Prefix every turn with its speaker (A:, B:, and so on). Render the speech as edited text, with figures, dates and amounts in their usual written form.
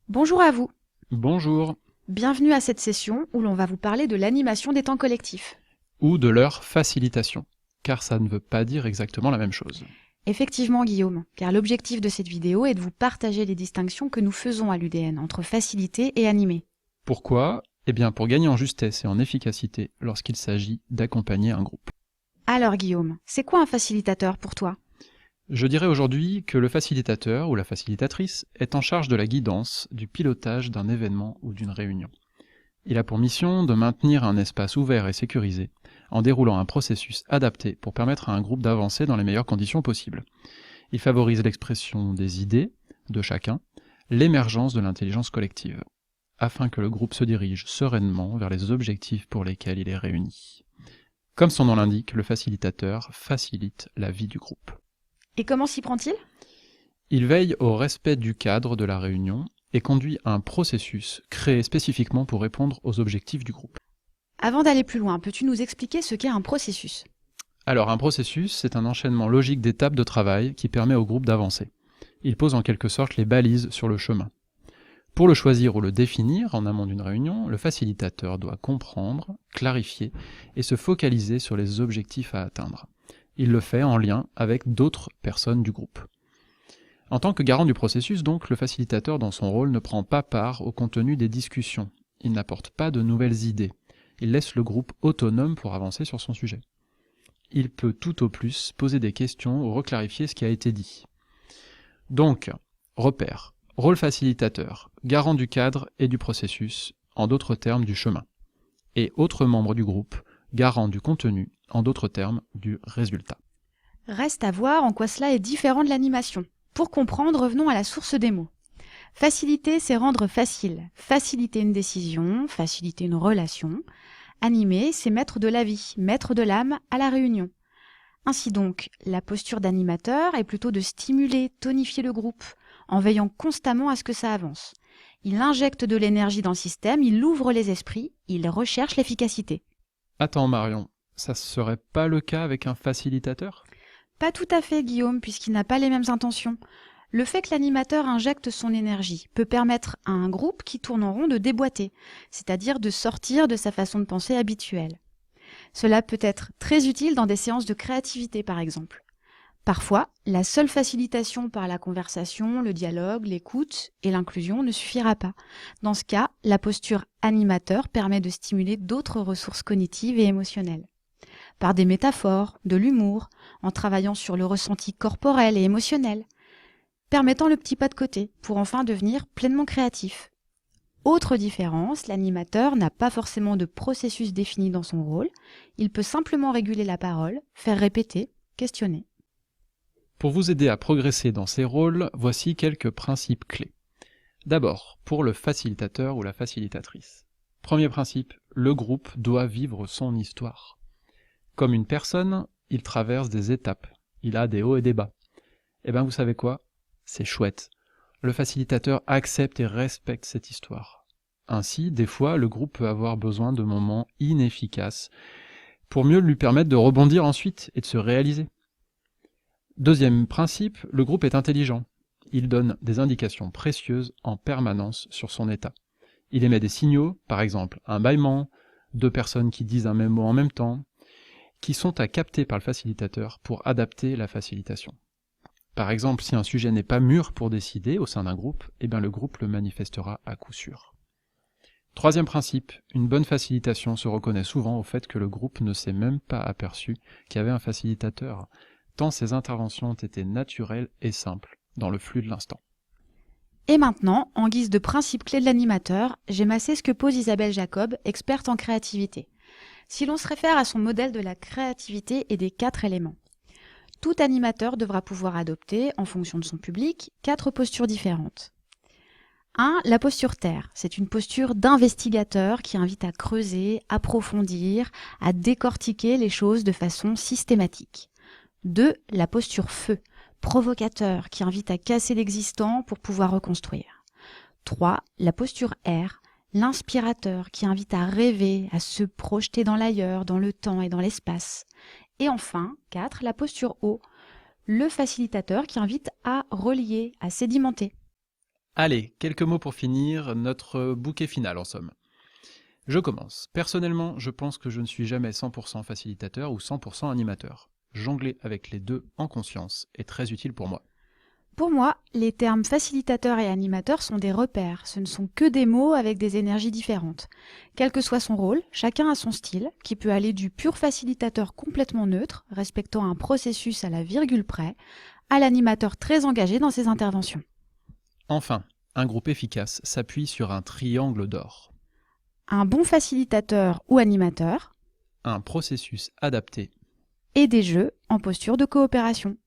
A: Bonjour à vous,
B: Bonjour,
A: bienvenue à cette session où l'on va vous parler de l'animation des temps collectifs.
B: ou de leur facilitation, car ça ne veut pas dire exactement la même chose.
A: Effectivement Guillaume, car l'objectif de cette vidéo est de vous partager les distinctions que nous faisons à l'UDN entre facilité et animé.
B: Pourquoi? Eh bien pour gagner en justesse et en efficacité lorsqu'il s'agit d'accompagner un groupe.
A: Alors Guillaume, c'est quoi un facilitateur pour toi?
B: Je dirais aujourd'hui que le facilitateur ou la facilitatrice est en charge de la guidance, du pilotage d'un événement ou d'une réunion. Il a pour mission de maintenir un espace ouvert et sécurisé, en déroulant un processus adapté pour permettre à un groupe d'avancer dans les meilleures conditions possibles. Il favorise l'expression des idées de chacun, l'émergence de l'intelligence collective, afin que le groupe se dirige sereinement vers les objectifs pour lesquels il est réuni. Comme son nom l'indique, le facilitateur facilite la vie du groupe.
A: Et comment s'y prend-il?
B: Il veille au respect du cadre de la réunion et conduit un processus créé spécifiquement pour répondre aux objectifs du groupe.
A: Avant d'aller plus loin, peux-tu nous expliquer ce qu'est un processus?
B: Alors un processus, c'est un enchaînement logique d'étapes de travail qui permet au groupe d'avancer. Il pose en quelque sorte les balises sur le chemin. Pour le choisir ou le définir en amont d'une réunion, le facilitateur doit comprendre, clarifier et se focaliser sur les objectifs à atteindre. Il le fait en lien avec d'autres personnes du groupe. En tant que garant du processus, donc, le facilitateur dans son rôle ne prend pas part au contenu des discussions. Il n'apporte pas de nouvelles idées. Il laisse le groupe autonome pour avancer sur son sujet. Il peut tout au plus poser des questions ou reclarifier ce qui a été dit. Donc, repère, rôle facilitateur, garant du cadre et du processus, en d'autres termes du chemin. Et autres membres du groupe, garant du contenu, en d'autres termes du résultat.
A: Reste à voir en quoi cela est différent de l'animation. Pour comprendre, revenons à la source des mots. Faciliter, c'est rendre facile. Faciliter une décision, faciliter une relation. Animer, c'est mettre de la vie, mettre de l'âme à la réunion. Ainsi donc, la posture d'animateur est plutôt de stimuler, tonifier le groupe, en veillant constamment à ce que ça avance. Il injecte de l'énergie dans le système, il ouvre les esprits, il recherche l'efficacité.
B: Attends Marion, ça serait pas le cas avec un facilitateur?
A: Pas tout à fait, Guillaume, puisqu'il n'a pas les mêmes intentions. Le fait que l'animateur injecte son énergie peut permettre à un groupe qui tourne en rond de déboîter, c'est-à-dire de sortir de sa façon de penser habituelle. Cela peut être très utile dans des séances de créativité, par exemple. Parfois, la seule facilitation par la conversation, le dialogue, l'écoute et l'inclusion ne suffira pas. Dans ce cas, la posture animateur permet de stimuler d'autres ressources cognitives et émotionnelles. Par des métaphores, de l'humour, en travaillant sur le ressenti corporel et émotionnel, permettant le petit pas de côté pour enfin devenir pleinement créatif. Autre différence, l'animateur n'a pas forcément de processus défini dans son rôle, il peut simplement réguler la parole, faire répéter, questionner.
B: Pour vous aider à progresser dans ces rôles, voici quelques principes clés. D'abord, pour le facilitateur ou la facilitatrice. Premier principe, le groupe doit vivre son histoire. Comme une personne, il traverse des étapes, il a des hauts et des bas. Eh bien vous savez quoi? C'est chouette. Le facilitateur accepte et respecte cette histoire. Ainsi, des fois, le groupe peut avoir besoin de moments inefficaces pour mieux lui permettre de rebondir ensuite et de se réaliser. Deuxième principe, le groupe est intelligent. Il donne des indications précieuses en permanence sur son état. Il émet des signaux, par exemple un bâillement, deux personnes qui disent un même mot en même temps, qui sont à capter par le facilitateur pour adapter la facilitation. Par exemple, si un sujet n'est pas mûr pour décider au sein d'un groupe, eh bien le groupe le manifestera à coup sûr. Troisième principe, une bonne facilitation se reconnaît souvent au fait que le groupe ne s'est même pas aperçu qu'il y avait un facilitateur, tant ces interventions ont été naturelles et simples dans le flux de l'instant.
A: Et maintenant, en guise de principe clé de l'animateur, j'ai massé ce que pose Isabelle Jacob, experte en créativité. Si l'on se réfère à son modèle de la créativité et des 4 éléments. Tout animateur devra pouvoir adopter, en fonction de son public, 4 postures différentes. 1. La posture terre. C'est une posture d'investigateur qui invite à creuser, approfondir, à décortiquer les choses de façon systématique. 2. La posture feu. Provocateur qui invite à casser l'existant pour pouvoir reconstruire. 3. La posture air. L'inspirateur qui invite à rêver, à se projeter dans l'ailleurs, dans le temps et dans l'espace. Et enfin, 4. La posture eau. Le facilitateur qui invite à relier, à sédimenter.
B: Allez, quelques mots pour finir, notre bouquet final en somme. Je commence. Personnellement, je pense que je ne suis jamais 100% facilitateur ou 100% animateur. Jongler avec les deux en conscience est très utile pour moi.
A: Pour moi, les termes facilitateur et animateur sont des repères, ce ne sont que des mots avec des énergies différentes. Quel que soit son rôle, chacun a son style, qui peut aller du pur facilitateur complètement neutre, respectant un processus à la virgule près, à l'animateur très engagé dans ses interventions.
B: Enfin, un groupe efficace s'appuie sur un triangle d'or.
A: Un bon facilitateur ou animateur,
B: Un processus adapté
A: et des jeux en posture de coopération.